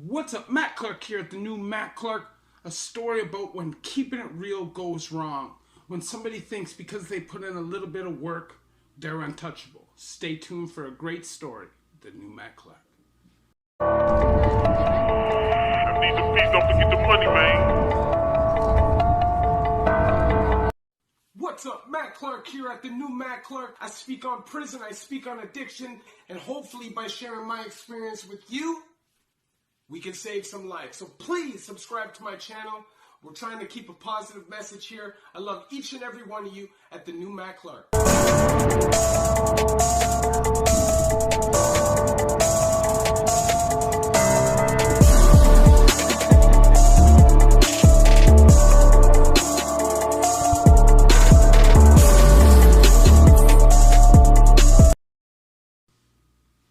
What's up? Matt Clark here at the new Matt Clark. A story about when keeping it real goes wrong. When somebody thinks because they put in a little bit of work, they're untouchable. Stay tuned for a great story. The new Matt Clark. I need the peace, don't forget the money, man. What's up? Matt Clark here at the new Matt Clark. I speak on prison, I speak on addiction, and hopefully by sharing my experience with you, we can save some lives. So please subscribe to my channel. We're trying to keep a positive message here. I love each and every one of you at the new Matt Clark.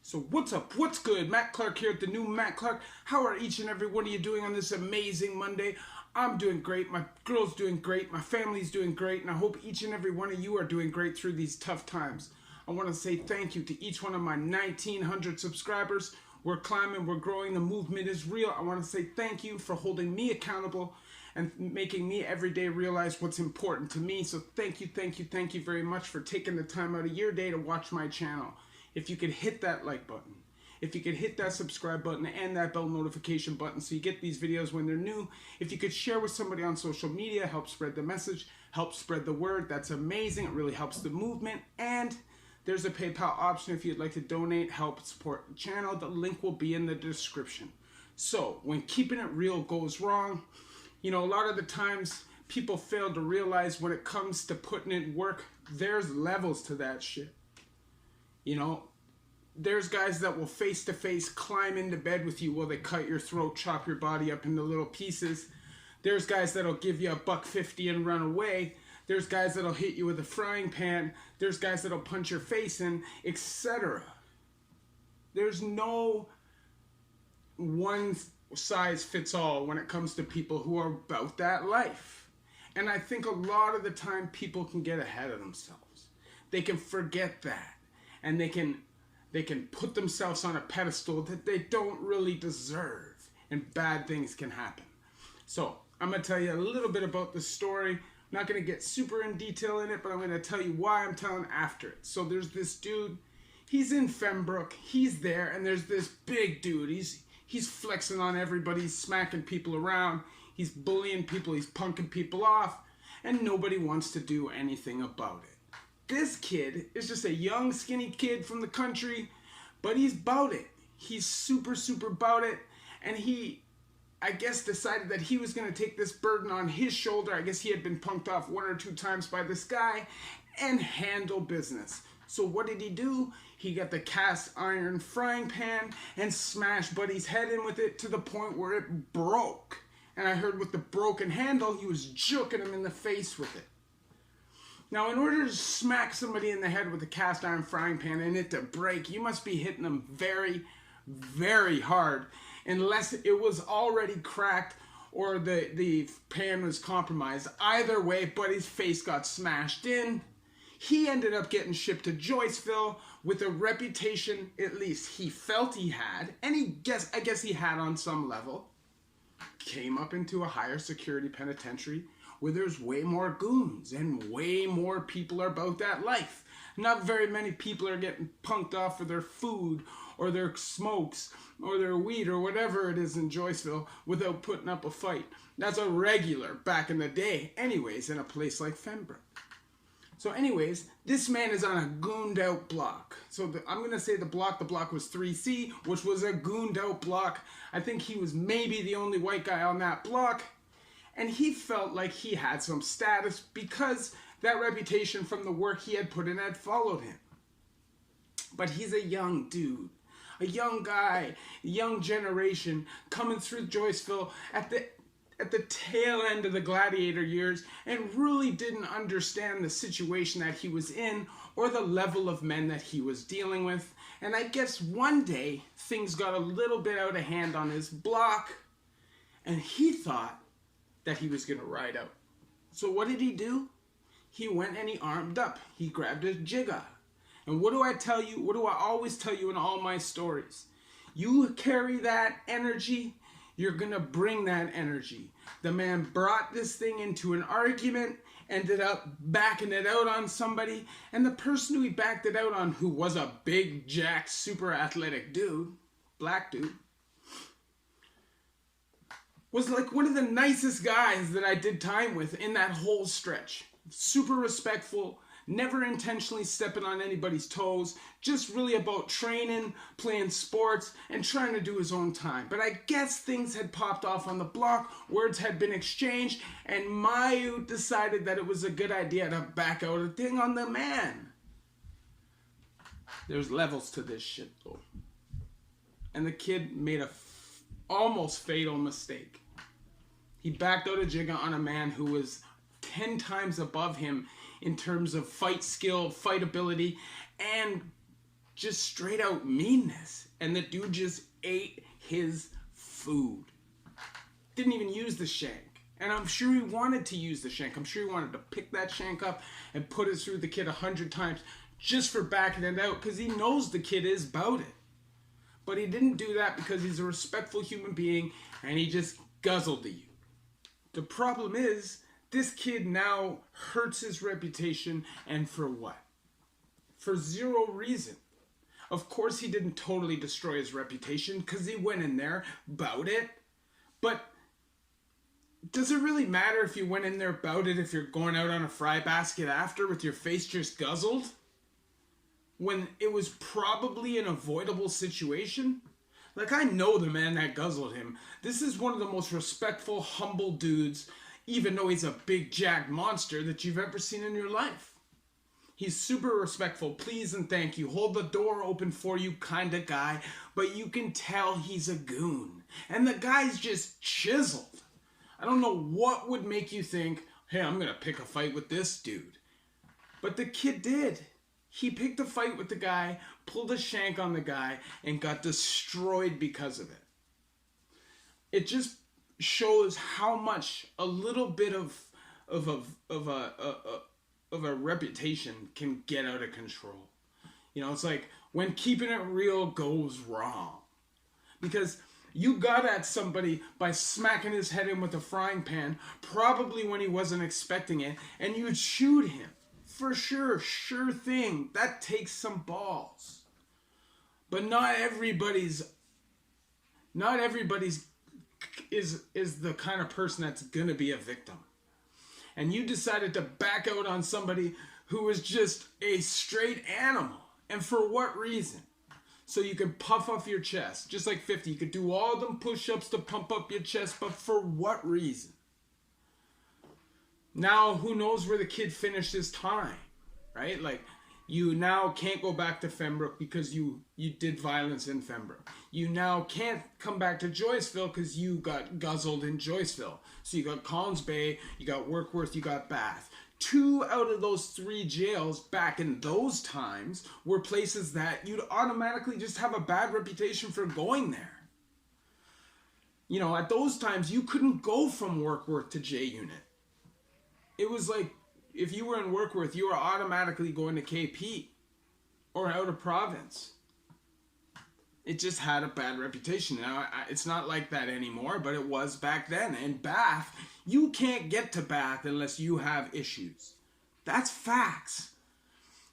So what's up? What's good? Matt Clark here at the new Matt Clark. How are each and every one of you doing on this amazing Monday? I'm doing great. My girl's doing great. My family's doing great. And I hope each and every one of you are doing great through these tough times. I want to say thank you to each one of my 1,900 subscribers. We're climbing. We're growing. The movement is real. I want to say thank you for holding me accountable and making me every day realize what's important to me. So thank you very much for taking the time out of your day to watch my channel. If you could hit that like button, if you could hit that subscribe button and that bell notification button so you get these videos when they're new. If you could share with somebody on social media, help spread the message, help spread the word. That's amazing. It really helps the movement. And there's a PayPal option if you'd like to donate, help support the channel. The link will be in the description. So when keeping it real goes wrong, you know, a lot of the times people fail to realize when it comes to putting in work, there's levels to that shit. You know, there's guys that will face-to-face climb into bed with you while they cut your throat, chop your body up into little pieces. There's guys that'll give you $1.50 and run away. There's guys that'll hit you with a frying pan. There's guys that'll punch your face in, etc. There's no one size fits all when it comes to people who are about that life. And I think a lot of the time people can get ahead of themselves. They can forget that. And they can put themselves on a pedestal that they don't really deserve, and bad things can happen. So I'm going to tell you a little bit about the story. I'm not going to get super in detail in it, but I'm going to tell you why I'm telling after it. So there's this dude, he's in Fembrook, he's there, and there's this big dude. He's flexing on everybody, he's smacking people around, he's bullying people, he's punking people off, and nobody wants to do anything about it. This kid is just a young, skinny kid from the country, but he's about it. He's super about it. And he, I guess, decided that he was going to take this burden on his shoulder. I guess he had been punked off 1 or 2 times by this guy and handle business. So what did he do? He got the cast iron frying pan and smashed Buddy's head in with it to the point where it broke. And I heard with the broken handle, he was juking him in the face with it. Now, in order to smack somebody in the head with a cast iron frying pan and it to break, you must be hitting them very hard, unless it was already cracked or the pan was compromised. Either way, Buddy's face got smashed in. He ended up getting shipped to Joyceville with a reputation, at least he felt he had, and I guess he had on some level. Came up into a higher security penitentiary where there's way more goons and way more people are about that life. Not very many people are getting punked off for their food or their smokes or their weed or whatever it is in Joyceville without putting up a fight. That's a regular back in the day anyways in a place like Fembrook. So anyways, this man is on a gooned out block. So I'm going to say the block was 3C, which was a gooned out block. I think he was maybe the only white guy on that block. And he felt like he had some status because that reputation from the work he had put in had followed him. But he's a young dude, a young guy, a young generation coming through Joyceville at the tail end of the gladiator years and really didn't understand the situation that he was in or the level of men that he was dealing with. And I guess one day things got a little bit out of hand on his block and he thought that he was going to ride out. So what did he do? He went and he armed up. He grabbed his jigger. And what do I tell you? What do I always tell you in all my stories? You carry that energy, you're gonna bring that energy. The man brought this thing into an argument, ended up backing it out on somebody, and the person who he backed it out on, who was a big, jacked, super athletic dude, black dude, was like one of the nicest guys that I did time with in that whole stretch. Super respectful, never intentionally stepping on anybody's toes, just really about training, playing sports, and trying to do his own time. But I guess things had popped off on the block, words had been exchanged, and Mayu decided that it was a good idea to back out a thing on the man. There's levels to this shit though. And the kid made a almost fatal mistake. He backed out a jigga on a man who was 10 times above him in terms of fight skill, fight ability, and just straight out meanness. And the dude just ate his food. Didn't even use the shank. And I'm sure he wanted to use the shank. I'm sure he wanted to pick that shank up and put it through the kid 100 times just for backing it out, because he knows the kid is about it. But he didn't do that because he's a respectful human being, and he just guzzled at you. The problem is, this kid now hurts his reputation, and for what? For zero reason. Of course he didn't totally destroy his reputation, because he went in there about it. But does it really matter if you went in there about it if you're going out on a fry basket after with your face just guzzled? When it was probably an avoidable situation? Like, I know the man that guzzled him. This is one of the most respectful, humble dudes, even though he's a big jacked monster, that you've ever seen in your life. He's super respectful, please and thank you, hold the door open for you kind of guy, but you can tell he's a goon. And the guy's just chiseled. I don't know what would make you think, hey, I'm gonna pick a fight with this dude. But the kid did. He picked a fight with the guy, pulled a shank on the guy, and got destroyed because of it. It just shows how much a little bit of a reputation can get out of control. You know, it's like when keeping it real goes wrong. Because you got at somebody by smacking his head in with a frying pan, probably when he wasn't expecting it, and you chewed him. For sure, sure thing. That takes some balls. But not everybody's is the kind of person that's gonna be a victim. And you decided to back out on somebody who was just a straight animal. And for what reason? So you could puff off your chest. Just like 50, you could do all them push-ups to pump up your chest, but for what reason? Now, who knows where the kid finished his time, right? Like, you now can't go back to Fembrook because you did violence in Fembrook. You now can't come back to Joyceville because you got guzzled in Joyceville. So you got Collins Bay, you got Warkworth, you got Bath. 2 out of those 3 jails back in those times were places that you'd automatically just have a bad reputation for going there. You know, at those times, you couldn't go from Warkworth to J Unit. It was like, if you were in Warkworth, you were automatically going to KP or out of province. It just had a bad reputation. Now, it's not like that anymore, but it was back then. In Bath, you can't get to Bath unless you have issues. That's facts.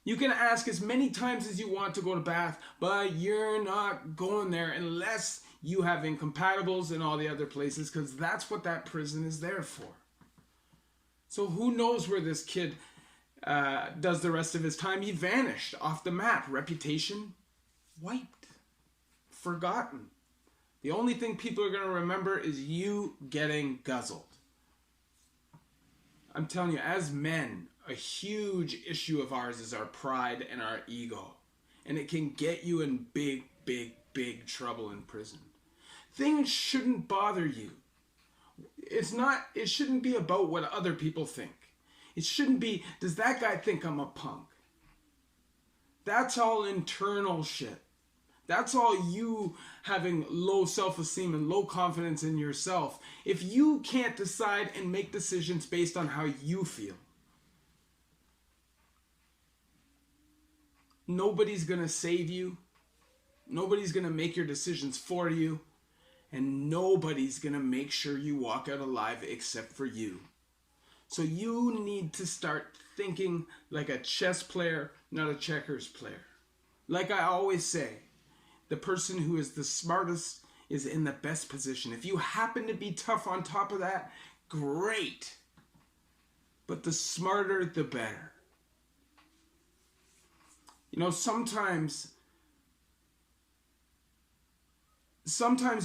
You can ask as many times as you want to go to Bath, but you're not going there unless you have incompatibles in all the other places, because that's what that prison is there for. So who knows where this kid does the rest of his time? He vanished off the map. Reputation wiped. Forgotten. The only thing people are going to remember is you getting guzzled. I'm telling you, as men, a huge issue of ours is our pride and our ego. And it can get you in big, big, big trouble in prison. Things shouldn't bother you. It shouldn't be about what other people think. It shouldn't be, does that guy think I'm a punk? That's all internal shit. That's all you having low self-esteem and low confidence in yourself. If you can't decide and make decisions based on how you feel, nobody's gonna save you. Nobody's going to make your decisions for you. And nobody's going to make sure you walk out alive except for you. So you need to start thinking like a chess player, not a checkers player. Like I always say, the person who is the smartest is in the best position. If you happen to be tough on top of that, great. But the smarter, the better. You know, sometimes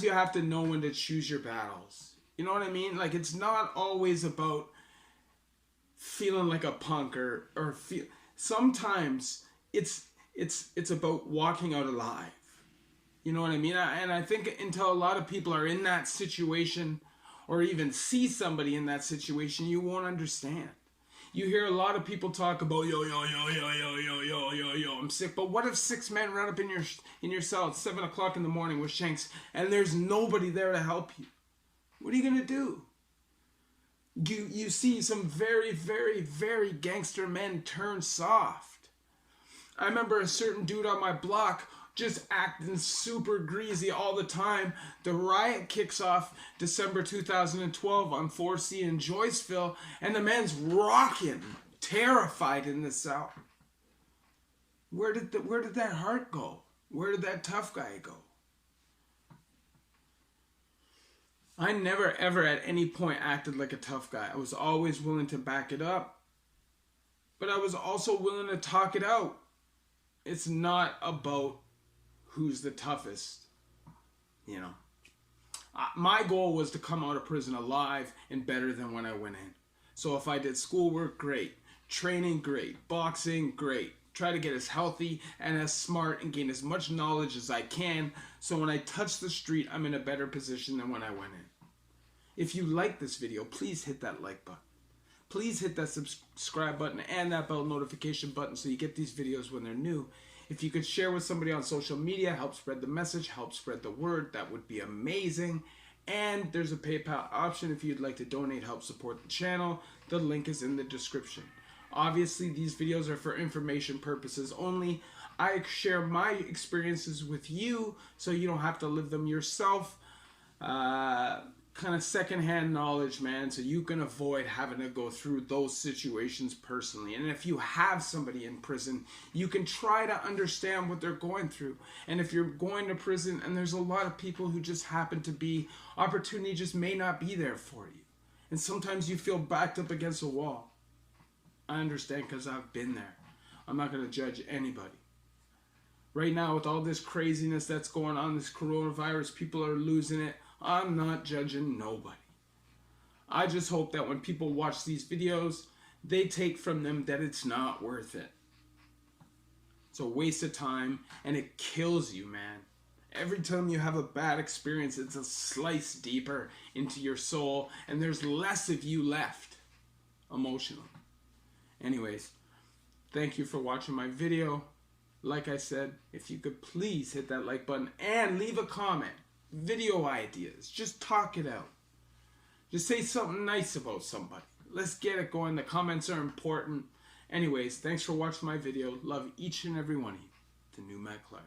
you have to know when to choose your battles. You know what I mean? Like, it's not always about feeling like a punk or feel. Sometimes it's about walking out alive. You know what I mean? And I think until a lot of people are in that situation or even see somebody in that situation, you won't understand. You hear a lot of people talk about yo, I'm sick. But what if 6 men run up in your cell at 7 o'clock in the morning with shanks and there's nobody there to help you? What are you gonna do? You see some very, very, very gangster men turn soft. I remember a certain dude on my block just acting super greasy all the time. The riot kicks off December 2012 on 4C in Joyceville, and the man's rocking, terrified in the cell. Where did that heart go? Where did that tough guy go? I never ever at any point acted like a tough guy. I was always willing to back it up, but I was also willing to talk it out. It's not about who's the toughest, you know. My goal was to come out of prison alive and better than when I went in. So if I did schoolwork, great. Training, great. Boxing, great. Try to get as healthy and as smart and gain as much knowledge as I can, so when I touch the street, I'm in a better position than when I went in. If you like this video, please hit that like button. Please hit that subscribe button and that bell notification button so you get these videos when they're new. If you could share with somebody on social media, help spread the message, help spread the word, that would be amazing. And there's a PayPal option if you'd like to donate, help support the channel. The link is in the description. Obviously, these videos are for information purposes only. I share my experiences with you so you don't have to live them yourself. Kind of secondhand knowledge, man, so you can avoid having to go through those situations personally. And if you have somebody in prison, you can try to understand what they're going through. And if you're going to prison and there's a lot of people who just happen to be, opportunity just may not be there for you. And sometimes you feel backed up against a wall. I understand because I've been there. I'm not going to judge anybody. Right now, with all this craziness that's going on, this coronavirus, people are losing it. I'm not judging nobody. I just hope that when people watch these videos, they take from them that it's not worth it. It's a waste of time, and it kills you, man. Every time you have a bad experience, it's a slice deeper into your soul, and there's less of you left emotionally. Anyways, thank you for watching my video. Like I said, if you could please hit that like button and leave a comment. Video ideas. Just talk it out. Just say something nice about somebody. Let's get it going. The comments are important. Anyways, thanks for watching my video. Love each and every one of you. The new Matt Clark.